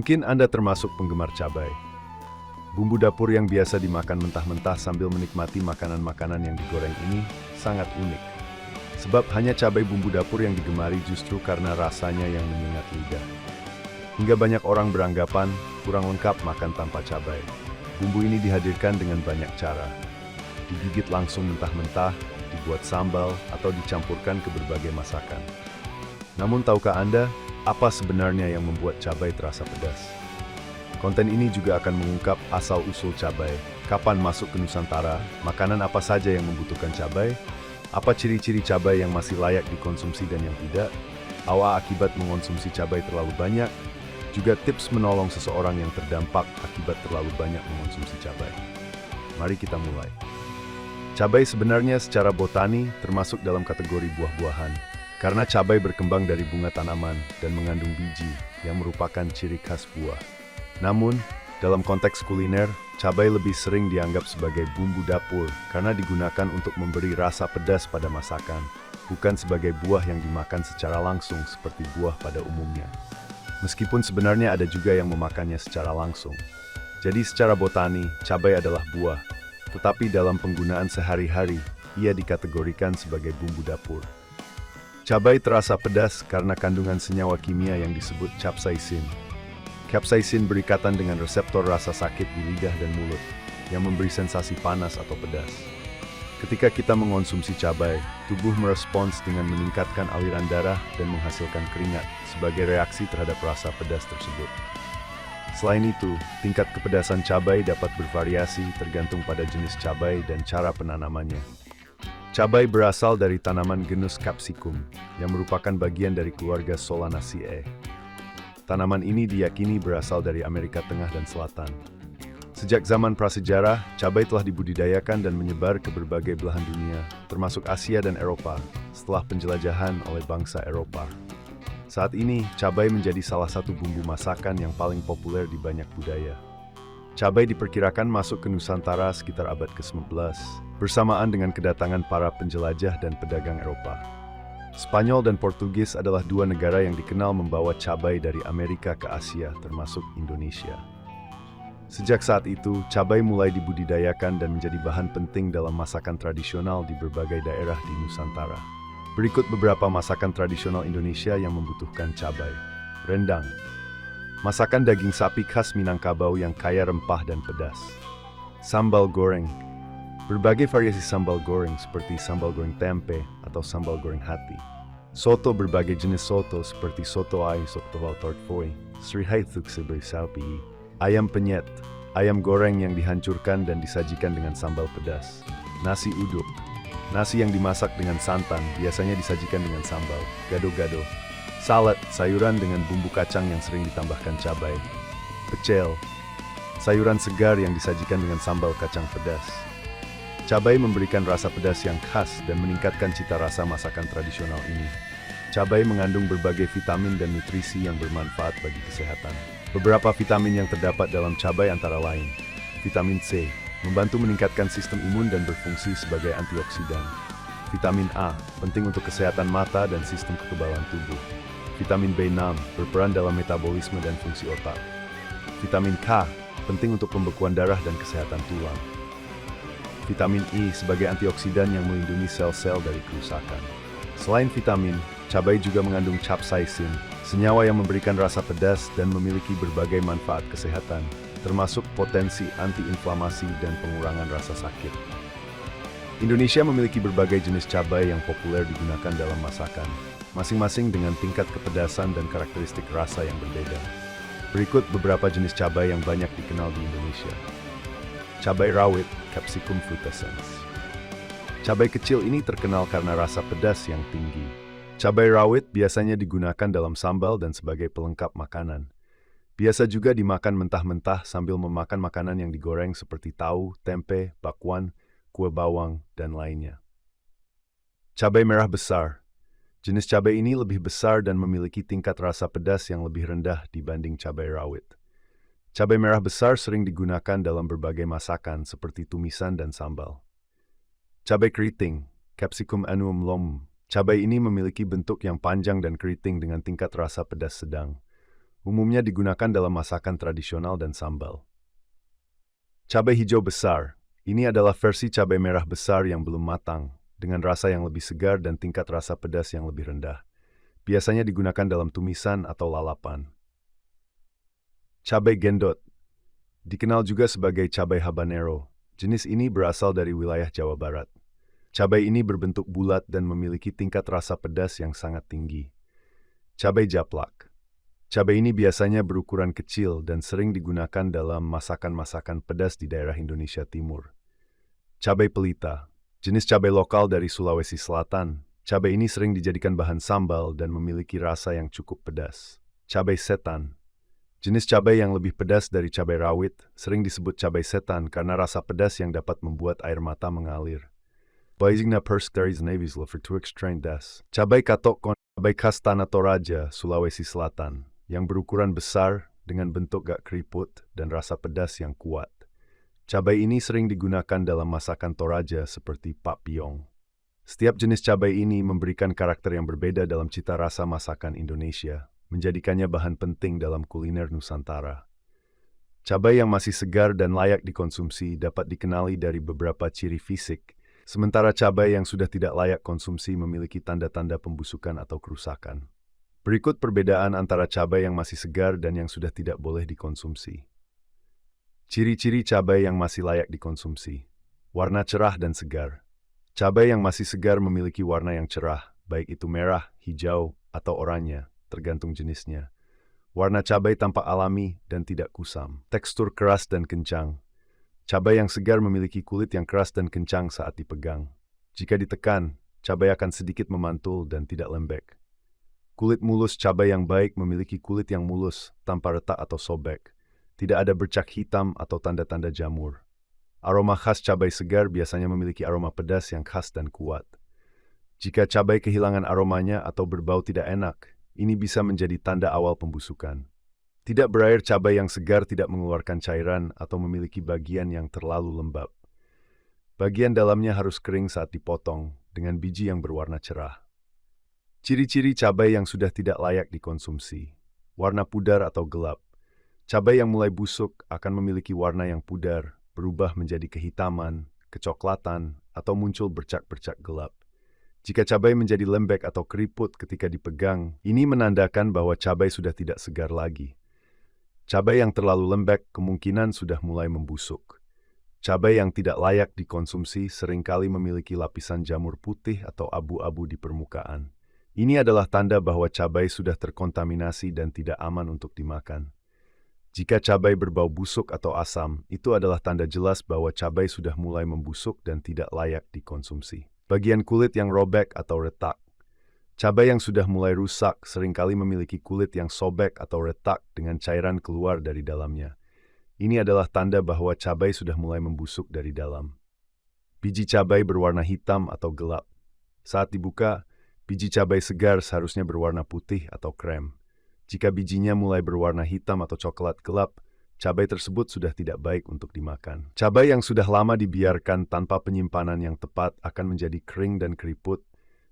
Mungkin Anda termasuk penggemar cabai. Bumbu dapur yang biasa dimakan mentah-mentah sambil menikmati makanan-makanan yang digoreng ini sangat unik. Sebab hanya cabai bumbu dapur yang digemari justru karena rasanya yang menyengat lidah. Hingga banyak orang beranggapan kurang lengkap makan tanpa cabai. Bumbu ini dihadirkan dengan banyak cara. Digigit langsung mentah-mentah, dibuat sambal, atau dicampurkan ke berbagai masakan. Namun tahukah Anda, apa sebenarnya yang membuat cabai terasa pedas? Konten ini juga akan mengungkap asal-usul cabai, kapan masuk ke Nusantara, makanan apa saja yang membutuhkan cabai, apa ciri-ciri cabai yang masih layak dikonsumsi dan yang tidak, awal akibat mengonsumsi cabai terlalu banyak, juga tips menolong seseorang yang terdampak akibat terlalu banyak mengonsumsi cabai. Mari kita mulai. Cabai sebenarnya secara botani termasuk dalam kategori buah-buahan, karena cabai berkembang dari bunga tanaman dan mengandung biji yang merupakan ciri khas buah. Namun, dalam konteks kuliner, cabai lebih sering dianggap sebagai bumbu dapur karena digunakan untuk memberi rasa pedas pada masakan, bukan sebagai buah yang dimakan secara langsung seperti buah pada umumnya. Meskipun sebenarnya ada juga yang memakannya secara langsung. Jadi secara botani, cabai adalah buah, tetapi dalam penggunaan sehari-hari, ia dikategorikan sebagai bumbu dapur. Cabai terasa pedas karena kandungan senyawa kimia yang disebut capsaicin. Capsaicin berikatan dengan reseptor rasa sakit di lidah dan mulut, yang memberi sensasi panas atau pedas. Ketika kita mengonsumsi cabai, tubuh merespons dengan meningkatkan aliran darah dan menghasilkan keringat sebagai reaksi terhadap rasa pedas tersebut. Selain itu, tingkat kepedasan cabai dapat bervariasi tergantung pada jenis cabai dan cara penanamannya. Cabai berasal dari tanaman genus Capsicum, yang merupakan bagian dari keluarga Solanaceae. Tanaman ini diyakini berasal dari Amerika Tengah dan Selatan. Sejak zaman prasejarah, cabai telah dibudidayakan dan menyebar ke berbagai belahan dunia, termasuk Asia dan Eropa, setelah penjelajahan oleh bangsa Eropa. Saat ini, cabai menjadi salah satu bumbu masakan yang paling populer di banyak budaya. Cabai diperkirakan masuk ke Nusantara sekitar abad ke-19, bersamaan dengan kedatangan para penjelajah dan pedagang Eropa. Spanyol dan Portugis adalah dua negara yang dikenal membawa cabai dari Amerika ke Asia, termasuk Indonesia. Sejak saat itu, cabai mulai dibudidayakan dan menjadi bahan penting dalam masakan tradisional di berbagai daerah di Nusantara. Berikut beberapa masakan tradisional Indonesia yang membutuhkan cabai. Rendang. Masakan daging sapi khas Minangkabau yang kaya rempah dan pedas. Sambal goreng. Berbagai variasi sambal goreng seperti sambal goreng tempe atau sambal goreng hati. Soto, berbagai jenis soto seperti soto ai, soto tortfoy, srihai sebagai sapi. Ayam penyet, ayam goreng yang dihancurkan dan disajikan dengan sambal pedas. Nasi uduk. Nasi yang dimasak dengan santan biasanya disajikan dengan sambal. Gado-gado. Salad, sayuran dengan bumbu kacang yang sering ditambahkan cabai. Pecel, sayuran segar yang disajikan dengan sambal kacang pedas. Cabai memberikan rasa pedas yang khas dan meningkatkan cita rasa masakan tradisional ini. Cabai mengandung berbagai vitamin dan nutrisi yang bermanfaat bagi kesehatan. Beberapa vitamin yang terdapat dalam cabai antara lain: vitamin C, membantu meningkatkan sistem imun dan berfungsi sebagai antioksidan. Vitamin A, penting untuk kesehatan mata dan sistem kekebalan tubuh. Vitamin B6, berperan dalam metabolisme dan fungsi otak. Vitamin K, penting untuk pembekuan darah dan kesehatan tulang. Vitamin E sebagai antioksidan yang melindungi sel-sel dari kerusakan. Selain vitamin, cabai juga mengandung capsaicin, senyawa yang memberikan rasa pedas dan memiliki berbagai manfaat kesehatan, termasuk potensi antiinflamasi dan pengurangan rasa sakit. Indonesia memiliki berbagai jenis cabai yang populer digunakan dalam masakan, masing-masing dengan tingkat kepedasan dan karakteristik rasa yang berbeda. Berikut beberapa jenis cabai yang banyak dikenal di Indonesia. Cabai rawit, Capsicum frutescens. Cabai kecil ini terkenal karena rasa pedas yang tinggi. Cabai rawit biasanya digunakan dalam sambal dan sebagai pelengkap makanan. Biasa juga dimakan mentah-mentah sambil memakan makanan yang digoreng seperti tahu, tempe, bakwan, kue bawang, dan lainnya. Cabai merah besar. Jenis cabai ini lebih besar dan memiliki tingkat rasa pedas yang lebih rendah dibanding cabai rawit. Cabai merah besar sering digunakan dalam berbagai masakan seperti tumisan dan sambal. Cabai keriting, Capsicum annuum lomum. Cabai ini memiliki bentuk yang panjang dan keriting dengan tingkat rasa pedas sedang. Umumnya digunakan dalam masakan tradisional dan sambal. Cabai hijau besar. Ini adalah versi cabai merah besar yang belum matang, dengan rasa yang lebih segar dan tingkat rasa pedas yang lebih rendah. Biasanya digunakan dalam tumisan atau lalapan. Cabai gendot. Dikenal juga sebagai cabai habanero. Jenis ini berasal dari wilayah Jawa Barat. Cabai ini berbentuk bulat dan memiliki tingkat rasa pedas yang sangat tinggi. Cabai japlak. Cabai ini biasanya berukuran kecil dan sering digunakan dalam masakan-masakan pedas di daerah Indonesia Timur. Cabai pelita. Jenis cabai lokal dari Sulawesi Selatan. Cabai ini sering dijadikan bahan sambal dan memiliki rasa yang cukup pedas. Cabai setan. Jenis cabai yang lebih pedas dari cabai rawit, sering disebut cabai setan karena rasa pedas yang dapat membuat air mata mengalir. Blazingna perskteris navis levertuextrain das. Cabai katok cabai khas Tanah Toraja, Sulawesi Selatan, yang berukuran besar dengan bentuk gak keriput dan rasa pedas yang kuat. Cabai ini sering digunakan dalam masakan Toraja seperti papyong. Setiap jenis cabai ini memberikan karakter yang berbeda dalam cita rasa masakan Indonesia, menjadikannya bahan penting dalam kuliner Nusantara. Cabai yang masih segar dan layak dikonsumsi dapat dikenali dari beberapa ciri fisik, sementara cabai yang sudah tidak layak konsumsi memiliki tanda-tanda pembusukan atau kerusakan. Berikut perbedaan antara cabai yang masih segar dan yang sudah tidak boleh dikonsumsi. Ciri-ciri cabai yang masih layak dikonsumsi. Warna cerah dan segar. Cabai yang masih segar memiliki warna yang cerah, baik itu merah, hijau, atau oranye, tergantung jenisnya. Warna cabai tampak alami dan tidak kusam. Tekstur keras dan kencang. Cabai yang segar memiliki kulit yang keras dan kencang saat dipegang. Jika ditekan, cabai akan sedikit memantul dan tidak lembek. Kulit mulus cabai yang baik memiliki kulit yang mulus, tanpa retak atau sobek. Tidak ada bercak hitam atau tanda-tanda jamur. Aroma khas cabai segar biasanya memiliki aroma pedas yang khas dan kuat. Jika cabai kehilangan aromanya atau berbau tidak enak, ini bisa menjadi tanda awal pembusukan. Tidak berair cabai yang segar tidak mengeluarkan cairan atau memiliki bagian yang terlalu lembab. Bagian dalamnya harus kering saat dipotong, dengan biji yang berwarna cerah. Ciri-ciri cabai yang sudah tidak layak dikonsumsi. Warna pudar atau gelap. Cabai yang mulai busuk akan memiliki warna yang pudar, berubah menjadi kehitaman, kecoklatan, atau muncul bercak-bercak gelap. Jika cabai menjadi lembek atau keriput ketika dipegang, ini menandakan bahwa cabai sudah tidak segar lagi. Cabai yang terlalu lembek kemungkinan sudah mulai membusuk. Cabai yang tidak layak dikonsumsi seringkali memiliki lapisan jamur putih atau abu-abu di permukaan. Ini adalah tanda bahwa cabai sudah terkontaminasi dan tidak aman untuk dimakan. Jika cabai berbau busuk atau asam, itu adalah tanda jelas bahwa cabai sudah mulai membusuk dan tidak layak dikonsumsi. Bagian kulit yang robek atau retak. Cabai yang sudah mulai rusak seringkali memiliki kulit yang sobek atau retak dengan cairan keluar dari dalamnya. Ini adalah tanda bahwa cabai sudah mulai membusuk dari dalam. Biji cabai berwarna hitam atau gelap. Saat dibuka, biji cabai segar seharusnya berwarna putih atau krem. Jika bijinya mulai berwarna hitam atau coklat gelap, cabai tersebut sudah tidak baik untuk dimakan. Cabai yang sudah lama dibiarkan tanpa penyimpanan yang tepat akan menjadi kering dan keriput,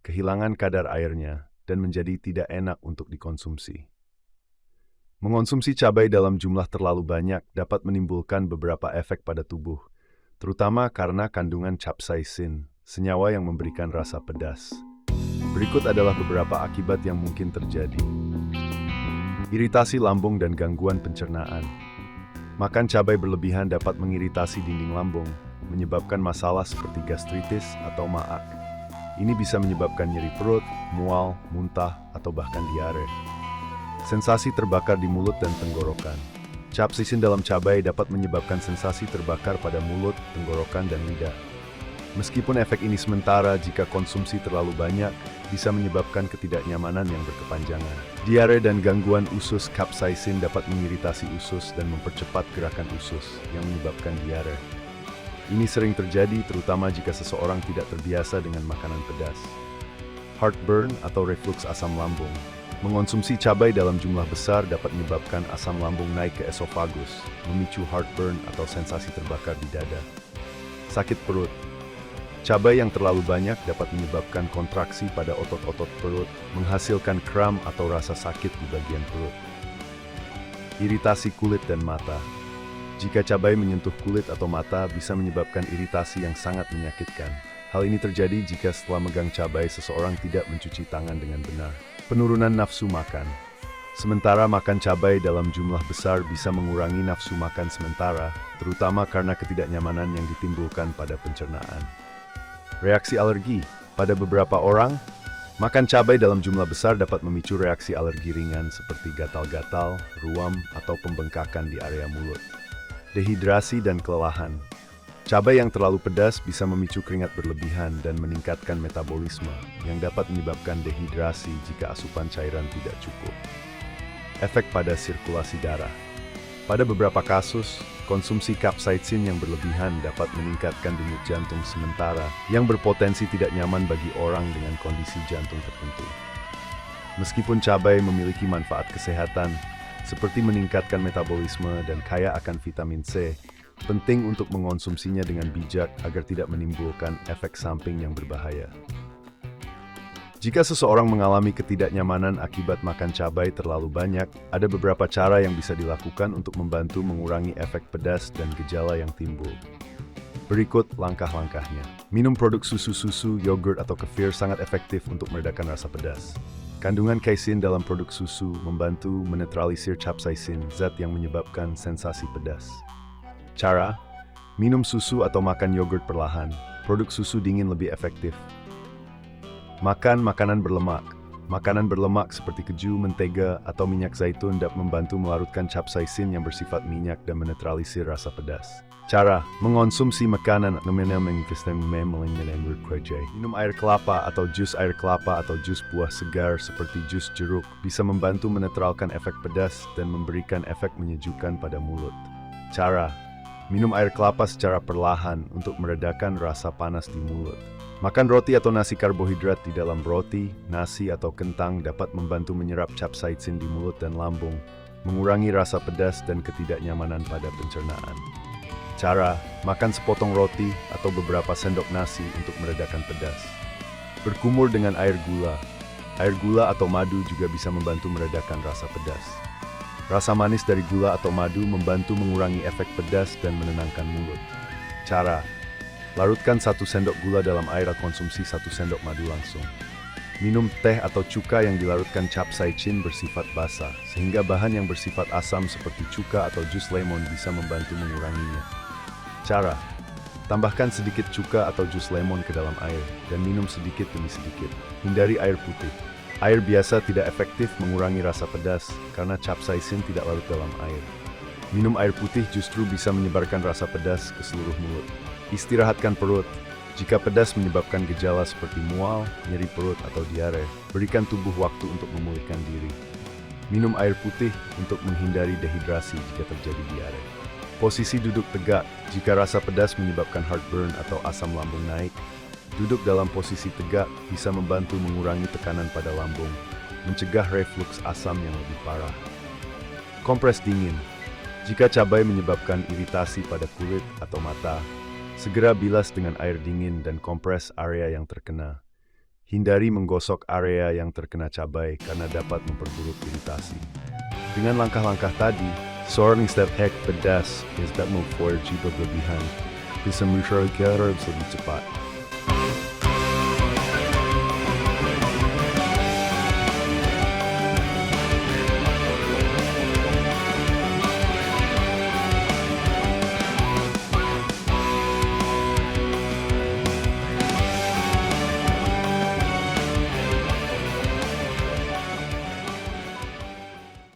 kehilangan kadar airnya, dan menjadi tidak enak untuk dikonsumsi. Mengonsumsi cabai dalam jumlah terlalu banyak dapat menimbulkan beberapa efek pada tubuh, terutama karena kandungan capsaicin, senyawa yang memberikan rasa pedas. Berikut adalah beberapa akibat yang mungkin terjadi. Iritasi lambung dan gangguan pencernaan. Makan cabai berlebihan dapat mengiritasi dinding lambung, menyebabkan masalah seperti gastritis atau maag. Ini bisa menyebabkan nyeri perut, mual, muntah, atau bahkan diare. Sensasi terbakar di mulut dan tenggorokan. Capsaicin dalam cabai dapat menyebabkan sensasi terbakar pada mulut, tenggorokan, dan lidah. Meskipun efek ini sementara, jika konsumsi terlalu banyak, bisa menyebabkan ketidaknyamanan yang berkepanjangan. Diare dan gangguan usus. Capsaicin dapat mengiritasi usus dan mempercepat gerakan usus, yang menyebabkan diare. Ini sering terjadi terutama jika seseorang tidak terbiasa dengan makanan pedas. Heartburn atau reflux asam lambung. Mengonsumsi cabai dalam jumlah besar dapat menyebabkan asam lambung naik ke esofagus, memicu heartburn atau sensasi terbakar di dada. Sakit perut. Cabai yang terlalu banyak dapat menyebabkan kontraksi pada otot-otot perut, menghasilkan kram atau rasa sakit di bagian perut. Iritasi kulit dan mata. Jika cabai menyentuh kulit atau mata, bisa menyebabkan iritasi yang sangat menyakitkan. Hal ini terjadi jika setelah megang cabai seseorang tidak mencuci tangan dengan benar. Penurunan nafsu makan. Sementara makan cabai dalam jumlah besar bisa mengurangi nafsu makan sementara, terutama karena ketidaknyamanan yang ditimbulkan pada pencernaan. Reaksi alergi. Pada beberapa orang, makan cabai dalam jumlah besar dapat memicu reaksi alergi ringan seperti gatal-gatal, ruam, atau pembengkakan di area mulut. Dehidrasi dan kelelahan. Cabai yang terlalu pedas bisa memicu keringat berlebihan dan meningkatkan metabolisme, yang dapat menyebabkan dehidrasi jika asupan cairan tidak cukup. Efek pada sirkulasi darah. Pada beberapa kasus, konsumsi capsaicin yang berlebihan dapat meningkatkan denyut jantung sementara yang berpotensi tidak nyaman bagi orang dengan kondisi jantung tertentu. Meskipun cabai memiliki manfaat kesehatan, seperti meningkatkan metabolisme dan kaya akan vitamin C, penting untuk mengonsumsinya dengan bijak agar tidak menimbulkan efek samping yang berbahaya. Jika seseorang mengalami ketidaknyamanan akibat makan cabai terlalu banyak, ada beberapa cara yang bisa dilakukan untuk membantu mengurangi efek pedas dan gejala yang timbul. Berikut langkah-langkahnya. Minum produk susu, yogurt, atau kefir sangat efektif untuk meredakan rasa pedas. Kandungan casein dalam produk susu membantu menetralisir capsaicin, zat yang menyebabkan sensasi pedas. Cara: minum susu atau makan yogurt perlahan. Produk susu dingin lebih efektif. Makan makanan berlemak. Makanan berlemak seperti keju, mentega, atau minyak zaitun dapat membantu melarutkan capsaicin yang bersifat minyak dan menetralisir rasa pedas. Cara: mengonsumsi makanan minum air kelapa atau jus air kelapa atau jus buah segar seperti jus jeruk bisa membantu menetralkan efek pedas dan memberikan efek menyejukkan pada mulut. Cara: minum air kelapa secara perlahan untuk meredakan rasa panas di mulut. Makan roti atau nasi karbohidrat di dalam roti, nasi, atau kentang dapat membantu menyerap capsaicin di mulut dan lambung, mengurangi rasa pedas dan ketidaknyamanan pada pencernaan. Cara: makan sepotong roti atau beberapa sendok nasi untuk meredakan pedas. Berkumur dengan air gula. Air gula atau madu juga bisa membantu meredakan rasa pedas. Rasa manis dari gula atau madu membantu mengurangi efek pedas dan menenangkan mulut. Cara: larutkan 1 sendok gula dalam air atau konsumsi 1 sendok madu langsung. Minum teh atau cuka yang dilarutkan capsaicin bersifat basah, sehingga bahan yang bersifat asam seperti cuka atau jus lemon bisa membantu menguranginya. Cara: tambahkan sedikit cuka atau jus lemon ke dalam air, dan minum sedikit demi sedikit. Hindari air putih. Air biasa tidak efektif mengurangi rasa pedas, karena capsaicin tidak larut dalam air. Minum air putih justru bisa menyebarkan rasa pedas ke seluruh mulut. Istirahatkan perut. Jika pedas menyebabkan gejala seperti mual, nyeri perut, atau diare, berikan tubuh waktu untuk memulihkan diri. Minum air putih untuk menghindari dehidrasi jika terjadi diare. Posisi duduk tegak. Jika rasa pedas menyebabkan heartburn atau asam lambung naik, duduk dalam posisi tegak bisa membantu mengurangi tekanan pada lambung, mencegah refluks asam yang lebih parah. Kompres dingin. Jika cabai menyebabkan iritasi pada kulit atau mata, segera bilas dengan air dingin dan kompres area yang terkena. Hindari menggosok area yang terkena cabai karena dapat memperburuk iritasi. Dengan langkah-langkah tadi, seorang step hack pedas is that move forward jika berlebihan bisa mencari lebih cepat.